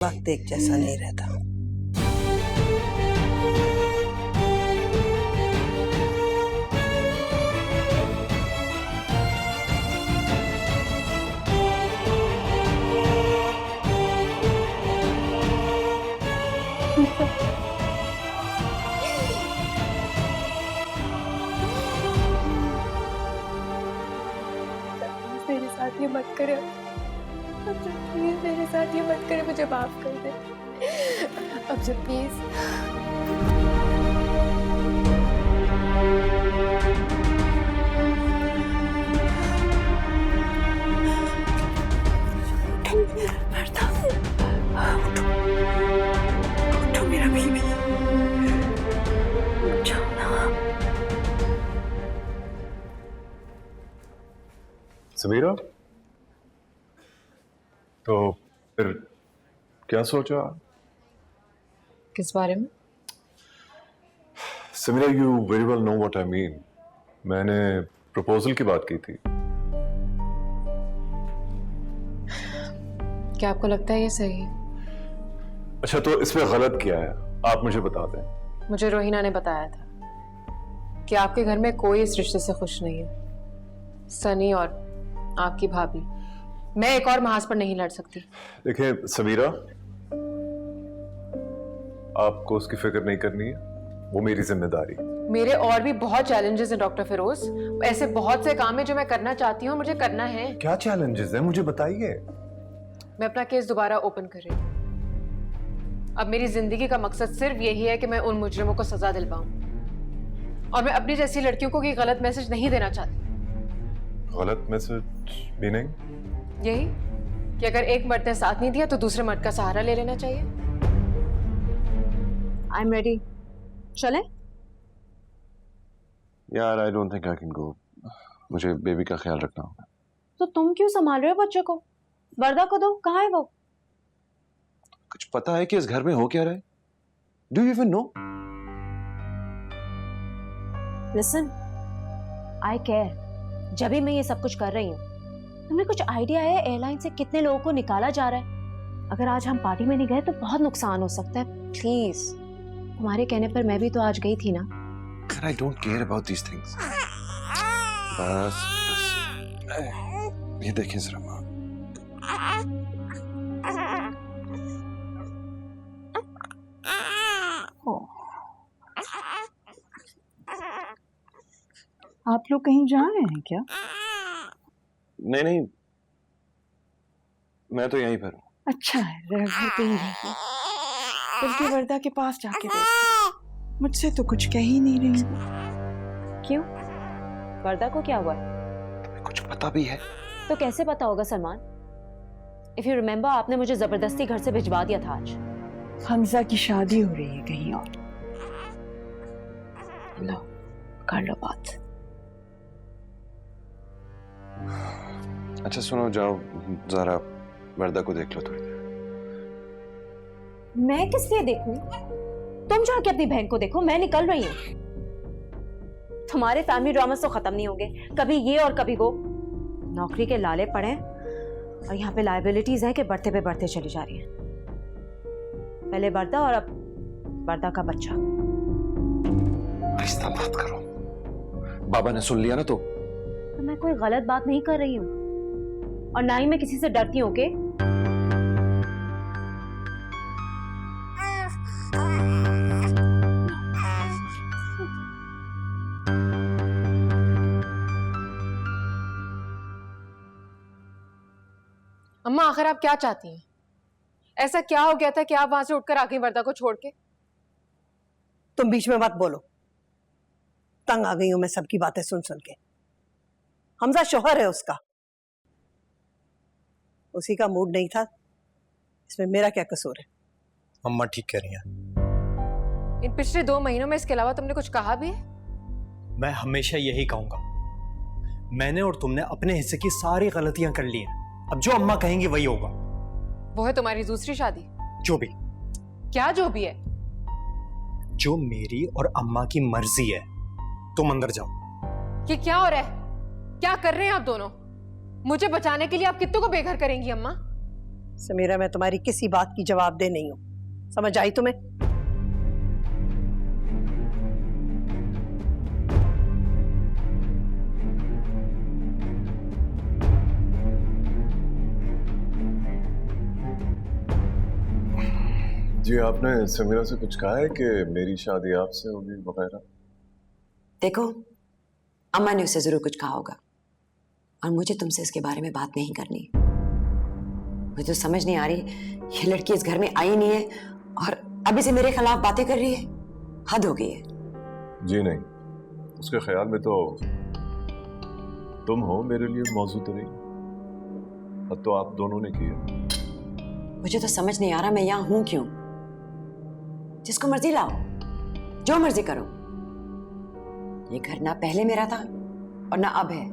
वक्त एक जैसा नहीं रहता। मेरे साथ ये मत करे, प्लीज मेरे साथ ये मत करे, मुझे माफ कर दे अब से प्लीज। उठो मेरा बेबी, उठो ना। समीरा, तो फिर क्या सोचा? किस बारे में? Sameera, you very well know what I mean. मैंने प्रपोजल की बात की थी। क्या आपको लगता है ये सही है? अच्छा, तो इसमें गलत क्या है, आप मुझे बता दें। मुझे रोहिना ने बताया था कि आपके घर में कोई इस रिश्ते से खुश नहीं है। सनी और आपकी भाभी, मैं एक और महाज पर नहीं लड़ सकती। देखिए समीरा, आपको उसकी फिक्र नहीं करनी है, वो मेरी जिम्मेदारी। मेरे और भी बहुत चैलेंजेस हैं डॉक्टर फिरोज। ऐसे बहुत से काम है जो मैं करना चाहती हूँ, मुझे करना है। क्या चैलेंजेस हैं, मुझे बताइए। मैं अपना केस दोबारा ओपन कर रही हूँ। अब मेरी जिंदगी का मकसद सिर्फ यही है कि मैं उन मुजरिमों को सजा दिलवाऊं, और मैं अपनी जैसी लड़कियों को कोई गलत मैसेज नहीं देना चाहती। गलत मैसेज मीनिंग? यही कि अगर एक मर्द ने साथ नहीं दिया तो दूसरे मर्द का सहारा ले लेना चाहिए। आई एम रेडी, चलें? यार I don't think I can go, मुझे बेबी का ख्याल रखना होगा। तो तुम क्यों संभाल रहे हो बच्चे को? वर्दा को दो, कहाँ है वो? कुछ पता है कि इस घर में हो क्या रहा है? Do you even know? Listen, I care. जब भी मैं ये सब कुछ कर रही हूँ, तुम्हें कुछ आइडिया है एयरलाइन से कितने लोगों को निकाला जा रहा है? अगर आज हम पार्टी में नहीं गए तो बहुत नुकसान हो सकता है। प्लीज, तुम्हारे कहने पर मैं भी तो आज गई थी ना। I don't care about these things. बस ये देखें जरा माँ। आप लोग कहीं जा रहे हैं क्या? नहीं नहीं, मैं तो यहीं पर हूँ। अच्छा है, रह घर पे ही रहिए। बल्कि वर्दा के पास जाके देखो, मुझसे तो कुछ कह ही नहीं रही। क्यों? वर्दा को क्या हुआ है? तुम्हें कुछ पता भी है? तो कैसे पता होगा सलमान? इफ यू रिमेम्बर, आपने मुझे जबरदस्ती घर से भिजवा दिया था आज। हमजा की शादी हो रही है कहीं और। लो, कर लो बात। अच्छा सुनो, जाओ जरा वर्दा को देख लो थोड़ी देर। मैं किस लिए देखूं? तुम जाके अपनी बहन को देखो, मैं निकल रही हूँ। तुम्हारे फैमिली ड्रामास तो खत्म नहीं होंगे, कभी ये और कभी वो। नौकरी के लाले पड़े और यहाँ पे लायबिलिटीज है कि बढ़ते पे बढ़ते चली जा रही है। पहले वर्दा और अब वर्दा का बच्चा। आहिस्ता बात करो, बाबा ने सुन लिया ना तो मैं कोई गलत बात नहीं कर रही हूँ, और ना ही मैं किसी से डरती हूँ। ओके? अम्मा, आखिर आप क्या चाहती हैं? ऐसा क्या हो गया था कि आप वहां से उठकर आ गई वर्दा को छोड़ के? तुम बीच में मत बोलो, तंग आ गई हूं मैं सबकी बातें सुन सुन के। हमजा शोहर है उसका, उसी का मूड नहीं था, इसमें मेरा क्या कसूर है? अम्मा ठीक कह रही हैं। इन पिछले 2 महीनों में इसके अलावा तुमने कुछ कहा भी है? मैं हमेशा यही कहूंगा, मैंने और तुमने अपने हिस्से की सारी गलतियां कर ली हैं। अब जो अम्मा कहेंगी वही होगा। वो है तुम्हारी दूसरी शादी। जो भी, क्या जो भी है? जो मेरी और अम्मा की मर्जी है। तुम अंदर जाओ। ये क्या हो रहा है? क्या कर रहे हैं आप दोनों? मुझे बचाने के लिए आप कित्तों को बेघर करेंगी अम्मा? समीरा, मैं तुम्हारी किसी बात की जवाबदेह नहीं हूं, समझ आई तुम्हें? जी, आपने समीरा से कुछ कहा है कि मेरी शादी आपसे होगी वगैरह? देखो, अम्मा ने उसे जरूर कुछ कहा होगा और मुझे तुमसे इसके बारे में बात नहीं करनी। मुझे तो समझ नहीं आ रही, ये लड़की इस घर में आई नहीं है और अभी से मेरे खिलाफ बातें कर रही है। हद हो गई है। जी नहीं, उसके ख्याल में तो तुम हो मेरे लिए मौजूद रही। अब तो आप दोनों ने किया। मुझे तो समझ नहीं आ रहा मैं यहां हूं क्यों। जिसको मर्जी लाओ, जो मर्जी करो। ये घर ना पहले मेरा था और ना अब है।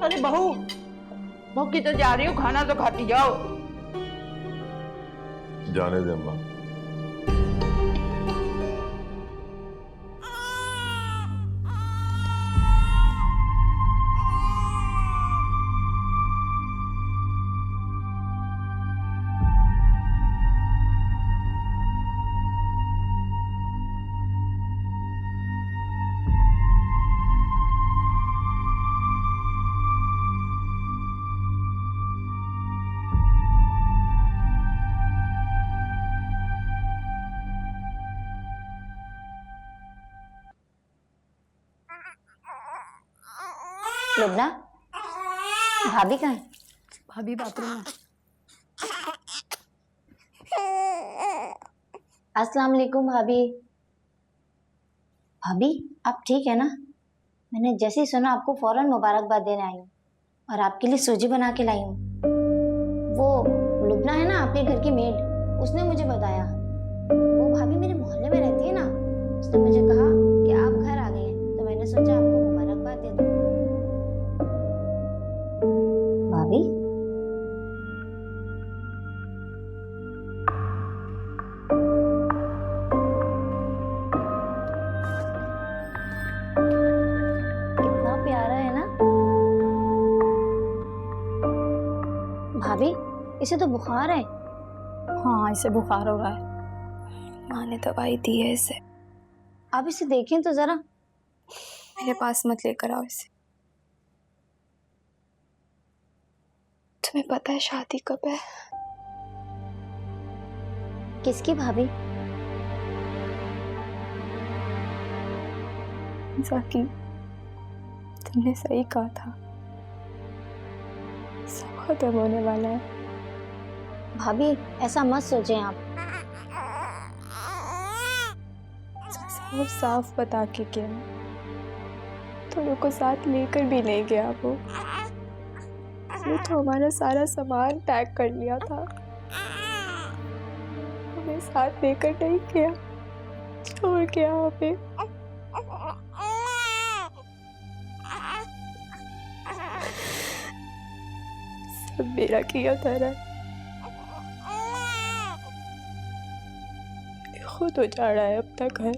अरे बहू, भूखी तो जा रही हो, खाना तो खाती जाओ। जाने दे अम्मा। लुबना, भाभी कहाँ है? भाभी बाथरूम में। अस्सलाम वालेकुम भाभी। भाभी, आप ठीक है ना? मैंने जैसे ही सुना आपको फौरन मुबारकबाद देने आई हूँ और आपके लिए सूजी बना के लाई हूँ। वो लुबना है ना, आपके घर की मेड, उसने मुझे बताया। वो भाभी मेरे मोहल्ले में रहती है ना, उसने मुझे कहा कि आप घर आ गए हैं, तो मैंने सोचा आपको मुबारकबाद दे दूँ। भाभी, कितना प्यारा है ना? भाभी, इसे तो बुखार है। हाँ, इसे बुखार हो रहा है। माँ ने दवाई दी है इसे। आप इसे देखें तो जरा। मेरे पास मत लेकर आओ इसे। तुम्हें पता है शादी कब है? किसकी भाभी? जाकी, तुमने सही कहा था, सब खत्म होने वाला है। भाभी, ऐसा मत सोचें आप। सब साफ बता के गया, थोड़ों को साथ लेकर भी नहीं गया। वो तो हमारा सारा सामान पैक कर लिया था, हमें साथ लेकर नहीं गया, छोड़ गया हमें। सब मेरा किया था ना, खुद उजाड़ा है अपना घर,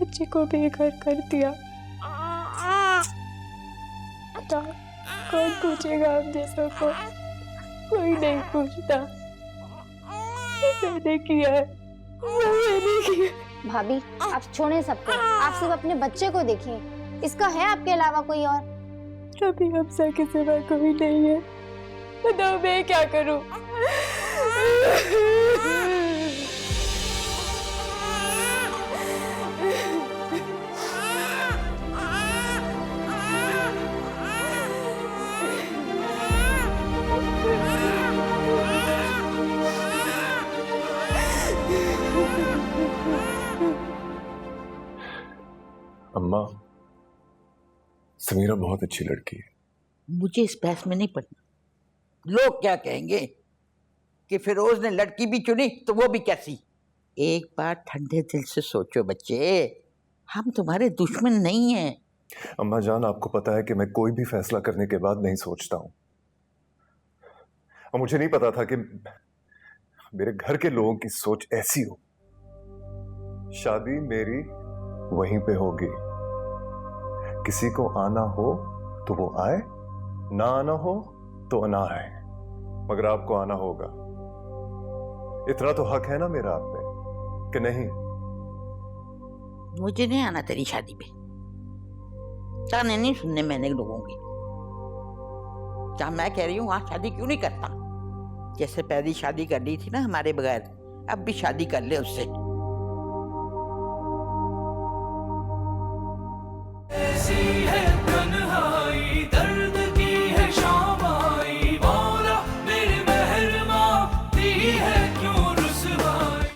बच्चे को बेघर कर दिया। कौन पूछेगा हम जैसों को? कोई नहीं पूछता। मैंने किया है, मैंने किया। भाभी, आप छोड़ें सबको, आप सिर्फ अपने बच्चे को देखें। इसका है आपके अलावा कोई और? अभी हमसा के सिवा कोई नहीं है। बताओ मैं क्या करूं? अम्मा, समीरा बहुत अच्छी लड़की है। मुझे इस बहस में नहीं पड़ना। लोग क्या कहेंगे कि फिरोज ने लड़की भी चुनी तो वो भी कैसी। एक बार ठंडे दिल से सोचो बच्चे, हम तुम्हारे दुश्मन नहीं हैं। अम्मा जान, आपको पता है कि मैं कोई भी फैसला करने के बाद नहीं सोचता हूं, और मुझे नहीं पता था कि मेरे घर के लोगों की सोच ऐसी हो। शादी मेरी वहीं पे होगी। किसी को आना हो तो वो आए, ना आना हो तो ना है, मगर आपको आना होगा। इतना तो हक है ना मेरा आप पे कि नहीं? मुझे नहीं आना तेरी शादी में, ताने नहीं सुनने मैंने लोगों की। जहां मैं कह रही हूँ वहां शादी क्यों नहीं करता? जैसे पहली शादी कर ली थी ना हमारे बगैर, अब भी शादी कर ले उससे।